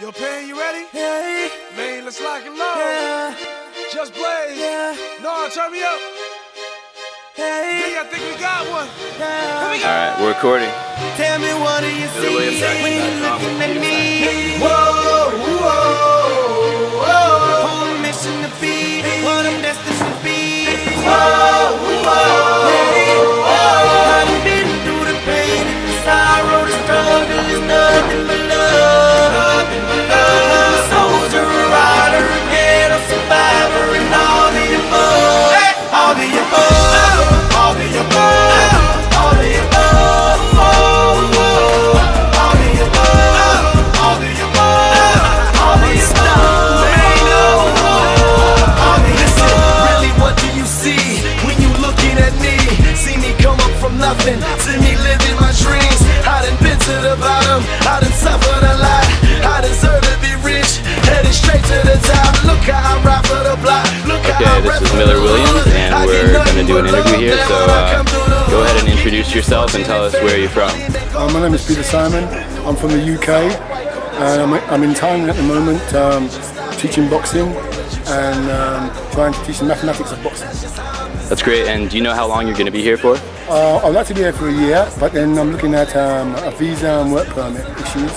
Yo, Pan, you ready? Yeah. Man, let's lock and load. Yeah. Just blaze. Yeah. No, turn me up. Hey. I think we got one. Yeah. Here we go. Alright, we're recording. Tell me what do you see when you're looking at me? Whoa, whoa, whoa. On a mission to be what I'm destined to be. Whoa, whoa, I've been through the pain and the sorrow, the struggle is nothing but love. I'm a soldier, a rider, a ghetto survivor, and all the above. All the above. All the above. All the above. All the above. All the above. All the above. Listen, really what do you see when you looking at me? See me come up from nothing, see me living my dreams. I done been to the bottom, I done suffered a lot. I deserve to be rich, headed straight to the top. Look how I ride for the block. Okay, this is Miller Williams, and we're going to do an interview here, so go ahead and introduce yourself and tell us where you're from. My name is Peter Simon. I'm from the UK, and I'm in Thailand at the moment, teaching boxing and trying to teach the mathematics of boxing. That's great, and do you know how long you're going to be here for? I'd like to be here for a year, but then I'm looking at a visa and work permit issues.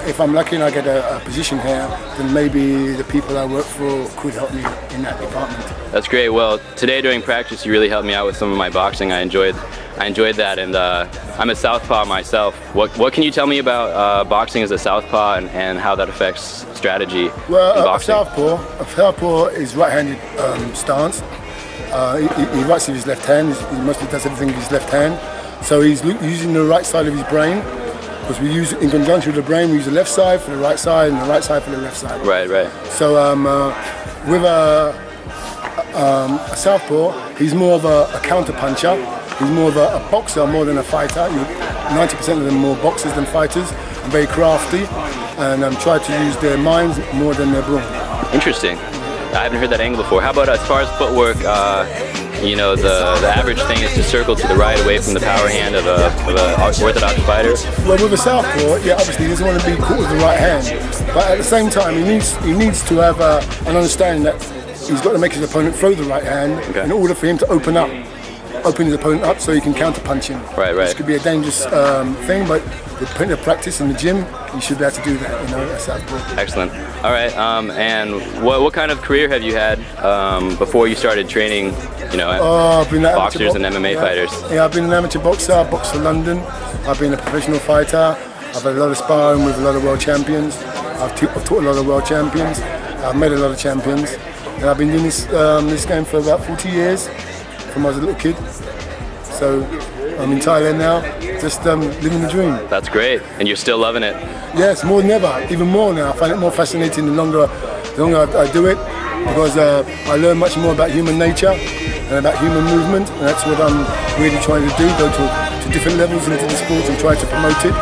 If I'm lucky and I get a position here, then maybe the people I work for could help me in that department. That's great. Well, today during practice you really helped me out with some of my boxing. I enjoyed that, and I'm a South Paw myself. What can you tell me about boxing as a South Paw and how that affects strategy in boxing? A South Paw is right-handed stance. He writes with his left hand. He mostly does everything with his left hand. So he's using the right side of his brain, because we use it in conjunction with the brain. We use the left side for the right side and the right side for the left side. Right, right. So with a southpaw, he's more of a counter puncher. He's more of a boxer more than a fighter. 90% of them are more boxers than fighters, and very crafty, and try to use their minds more than their brain. Interesting. I haven't heard that angle before. How about as far as footwork? You know, the average thing is to circle to the right away from the power hand of a orthodox fighter. Well, with a southpaw, yeah, obviously he doesn't want to be caught with the right hand, but at the same time he needs to have an understanding that he's got to make his opponent throw the right hand in order for him to open his opponent up so he can counter punch him. Right, right. This could be a dangerous thing, but with plenty of practice in the gym, you should be able to do that, you know, at southpaw. Excellent. All right, and what kind of career have you had before you started training, you know, boxers and MMA fighters? Yeah, I've been an amateur boxer. I've boxed for London. I've been a professional fighter. I've had a lot of sparring with a lot of world champions. I've taught a lot of world champions. I've met a lot of champions. And I've been doing this game for about 40 years, from when I was a little kid. So I'm in Thailand now, just living the dream. That's great, and you're still loving it. Yes, more than ever, even more now. I find it more fascinating the longer I do it, because I learn much more about human nature and about human movement, and that's what I'm really trying to do, go to different levels into the sport and try to promote it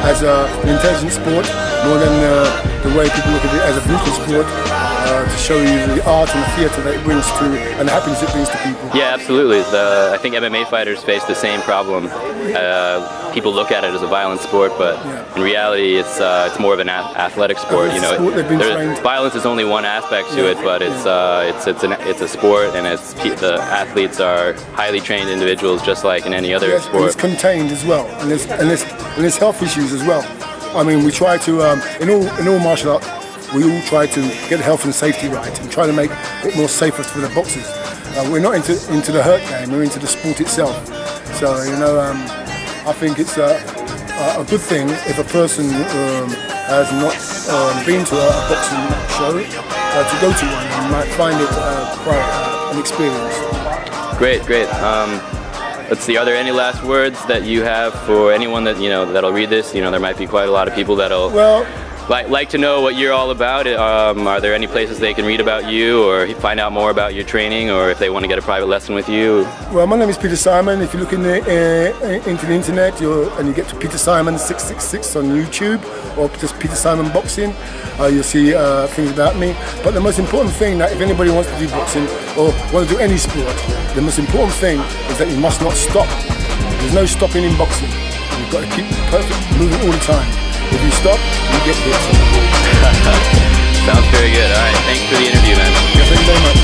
as an intelligent sport, more than the way people look at it as a brutal sport, to show you the art and the theatre that it brings to, and the happiness it brings to people. Yeah, absolutely. I think MMA fighters face the same problem. People look at it as a violent sport, but in reality, it's more of an athletic sport. You know, violence is only one aspect to it, but it's a sport, and the athletes are highly trained individuals, just like in any other sport. And it's contained as well, and there's health issues as well. I mean, we try to in all martial art, we all try to get health and safety right and try to make it more safer for the boxers. We're not into the hurt game, we're into the sport itself. So, you know, I think it's a good thing if a person has not been to a boxing show to go to one, and might find it quite an experience. Great, great. Let's see, are there any last words that you have for anyone that, you know, that'll read this? You know, there might be quite a lot of people that'll like to know what you're all about. Are there any places they can read about you or find out more about your training, or if they want to get a private lesson with you? Well, my name is Peter Simon. If you look into the internet and you get to Peter Simon 666 on YouTube, or just Peter Simon Boxing, you'll see things about me. But the most important thing, that if anybody wants to do boxing or want to do any sport, the most important thing is that you must not stop. There's no stopping in boxing. You've got to keep perfect moving all the time. If you stop, you get hit. Sounds very good. All right, thanks for the interview, man. Yeah, thank you very much.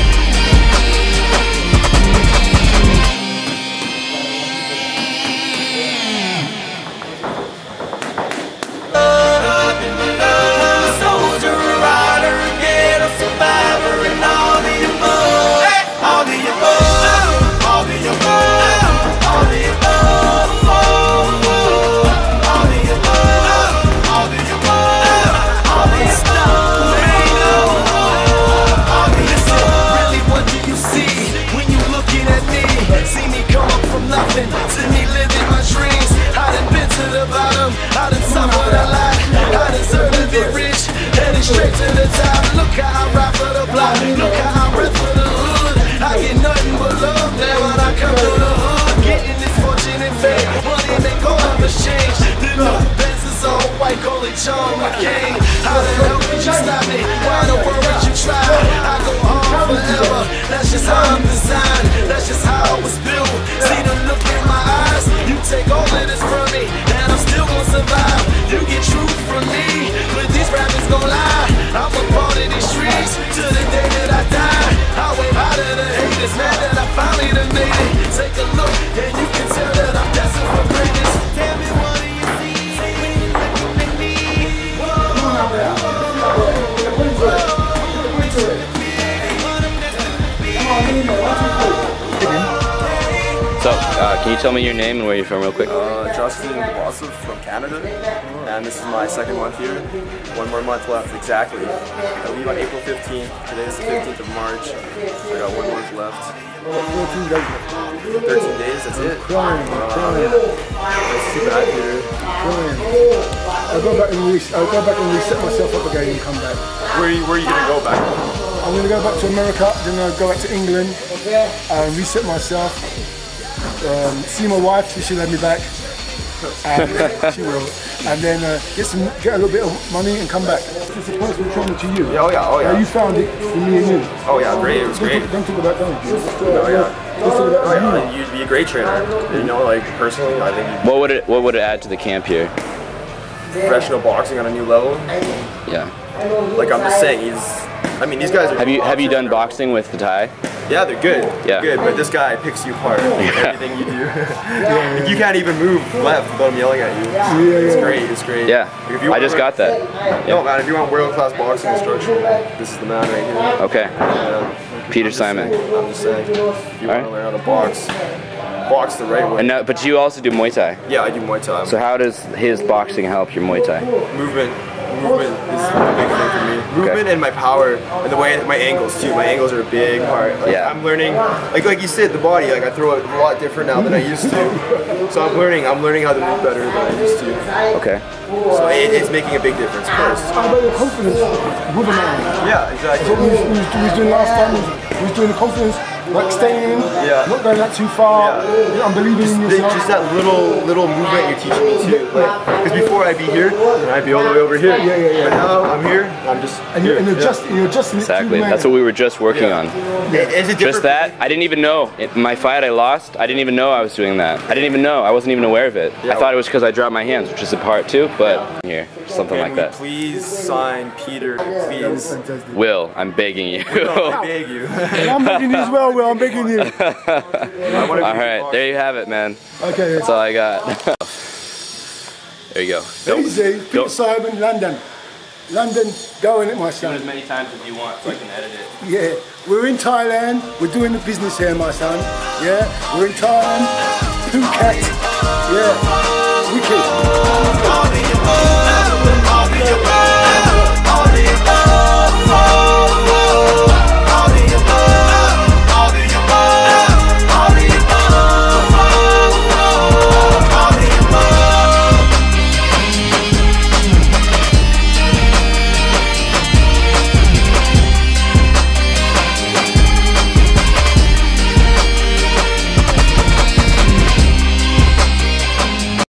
Straight to the top, look how I ride for the block, look how I rip for the hood. I get nothing but love now when I come through the hood. Getting this fortune and fame, money make all of us change. The new Benz is all white, call it John McCain. How the hell could you stop me? Why the world would you try? I go on forever, that's just how I'm designed. That's just how I was built. See the look in my eyes, you take all of this from me, and I'm still gonna survive. You get truth from me, but these rappers gon' lie. I'm a part of these streets till the day that I die. I wave out of the haters, man, that I finally done made it. Take a look, and you can tell that I'm destined for greatness. Tell me what do you see when you're looking at me? So, can you tell me your name and where you're from real quick? Justin from Canada, and this is my second month here. One more month left, exactly. I leave on April 15th. Today is the 15th of March. I got 1 month left. 13 days. 13 days, that's it. Crying. It's too bad here. I'll go back and reset myself up again and come back. Where are you gonna go back? I'm gonna go back to America, then I'll go back to England and reset myself. See my wife, she'll have me back. And she will. And then get a little bit of money and come back. It's a personal trauma to you. Oh yeah. You found it for me and you. Oh yeah, great. It was great. Don't talk about that. Oh yeah. You'd be a great trainer. You know, like personally, I think. What would it add to the camp here? Professional boxing on a new level. Yeah. Like I'm just saying, these guys are. Have you done boxing with the Thai? Yeah, they're good. Yeah. Good, but this guy picks you apart. Everything you do. Like, you can't even move left without him yelling at you. It's great. It's great. Yeah. I just got that. No man, if you want world-class boxing instruction, this is the man right here. Okay. Peter Simon. I'm just saying, if you want to learn how to box the right way. And now, but you also do Muay Thai. Yeah, I do Muay Thai. So how does his boxing help your Muay Thai? Movement is a big thing for me. Movement and my power and the way my angles too. My angles are a big part. Like, yeah. I'm learning, like you said, the body. Like I throw it a lot different now than I used to. So I'm learning how to move better than I used to. Okay. So it's making a big difference, of course. How about your confidence with a man? Yeah, exactly. So we was doing last time. We was doing the confidence, like staying in, not going that too far. Yeah. I'm believing in yourself. Just that little movement you're teaching me too. Because before I'd be here, and I'd be all the way over here. Yeah. But now I'm here, I'm just here. And you're adjusting it. Exactly. That's what we were just working on. Is it just that? I didn't even know. My fight I lost, I didn't even know I was doing that. I didn't even know. I wasn't even aware of it. I thought it was because I dropped my hands, which is a part too, but here, something like that. Please sign Peter, please. Will, I'm begging you. I beg you. And I'm begging you as well, Will. I'm begging you. Alright, there you have it, man. Okay. That's all I got. There you go. Easy. Peter Simon, London. London, go in it, my son. Do it as many times as you want so I can edit it. Yeah. We're in Thailand. We're doing the business here, my son. Yeah. We're in Thailand. Phuket. Yeah.